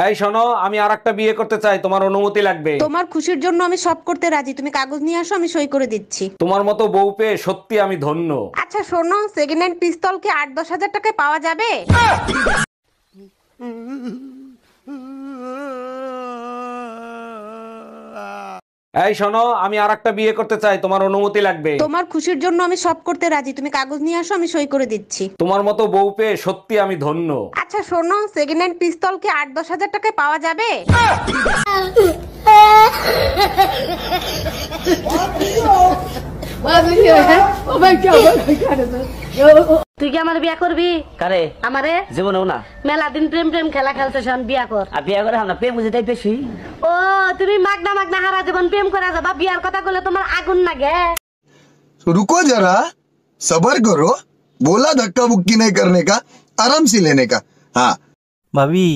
এই শোনো, আমি আরেকটা বিয়ে করতে চাই, তোমার অনুমতি লাগবে। তোমার খুশির জন্য আমি সব করতে রাজি, তুমি কাগজ নিয়ে আসো, আমি সই করে দিচ্ছি। তোমার মতো বউ পেয়ে সত্যি আমি ধন্য। আচ্ছা শোনো, সেকেন্ড হ্যান্ড পিস্তল কি 8-10 হাজার টাকায় পাওয়া যাবে? এই শোনো, আমি আরেকটা বিয়ে করতে চাই, তোমার অনুমতি লাগবে। তোমার খুশির জন্য আমি সব করতে রাজি, তুমি কাগজ নিয়ে আসো, আমি সই করে দিচ্ছি। তোমার মতো বউ পেয়ে সত্যি আমি ধন্য। আচ্ছা শোনো, সেকেন্ড হ্যান্ড পিস্তল কি 8-10 হাজার টাকায় পাওয়া যাবে? তুই কি আমার বিয়া করবি? কারে? আমারে জীবনেও না। মেলা দিন প্রেম প্রেম খেলা খেলতেছ, বিয়া কর। আর বিয়া করে আমরা প্রেম বুঝে তাই বেশি। ও তুমি মাগনা মাগনা হারা জীবন প্রেম করে যাবা, বিয়ার কথা বলে তোমার আগুন লাগে। रुको जरा सबर करो बोला धक्का बुक्की नहीं करने का आराम से लेने का हाँ ভাবি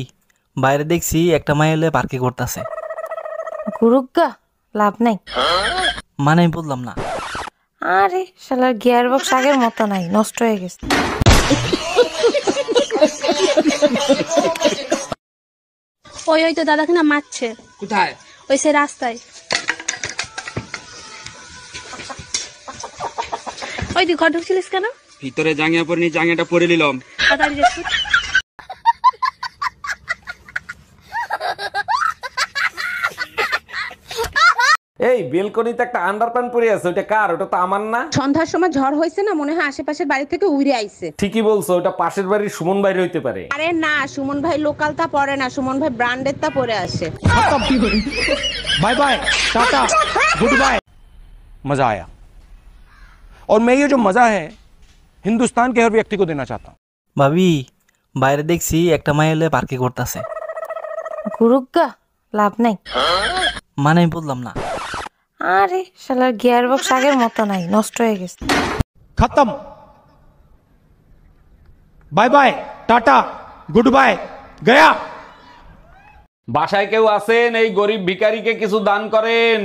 বাইরে দেখছি একটা মাই এলে পার্কে করতেছে। গুরুগা লাভ নাই। মানে আমি বললাম না। আরে শালার গিয়ার বক্স আগের মতো নাই, নষ্ট হয়ে গেছে। ওই ওই তো দাদাকে না মারছে। কোথায়? ওই সে রাস্তায়। ওই তুই ঘর ঢুকছিলিস কেন? ভিতরে জাঙ্গিয়া পরে নি, জাঙ্গিয়াটা পরে নিলাম। তাড়াতাড়ি যাচ্ছি। এই বেলকনিতে একটা আন্ডারপ্যান্ট পরে আছে, ওটা কার? ওটা তো আমার না। সন্ধ্যার সময় ঝড় হয়েছে না, মনে হয় আশেপাশের বাড়ি থেকে উড়ে আইছে। ঠিকই বলছো, ওটা পাশের বাড়ির সুমন বাইরে হইতে পারে। আরে না, সুমন ভাই লোকাল তা পরে না, সুমন ভাই ব্র্যান্ডের তা পরে আসে। Bye bye tata good bye. मजा आया और मैं ये जो मजा है हिंदुस्तान के हर व्यक्ति को देना चाहता हूँ। ভাবি বাইরে দেখছি একটা মাই এলে পার্কে করতেছে। গুরুগা লাভ নাই। মানে আমি বললাম না। আরে শালার গিয়ার বক্স আগের মতো নাই, নষ্ট হয়ে গেছে। खत्म bye bye tata good bye गया। বাসায় কেউ আছেন? এই গরিব ভিখারিকে কিছু দান করেন।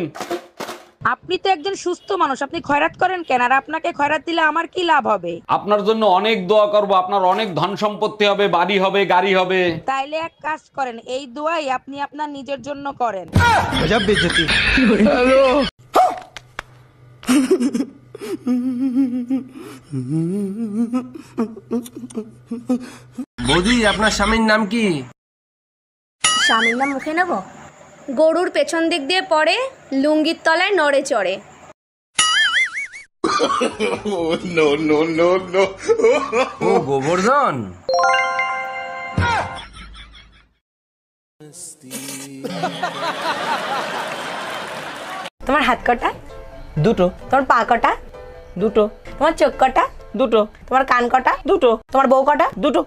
আপনি তো একজন সুস্থ মানুষ, আপনি খয়রাত করেন কেন? আর আপনাকে খয়রাত দিলে আমার কি লাভ হবে? আপনার জন্য অনেক দোয়া করব, আপনার অনেক ধন সম্পত্তি হবে, বাড়ি হবে, গাড়ি হবে। তাইলে এক কাজ করেন, এই দোয়াই আপনি আপনার নিজের জন্য করেন। गजब बेइज्जती। বৌদি, আপনার স্বামীর নাম কি? স্বামীর নাম মুখে নেব? গরুর পেছন দিক দিয়ে পড়ে, লুঙ্গির তলায় নড়ে চড়ে। ও গোবর্ধন। তোমার হাত কটা? দুটো। তোমার পা কটা? দুটো। তোমার চোখ কটা? দুটো। তোমার কান কটা? দুটো। তোমার বউ কটা? দুটো।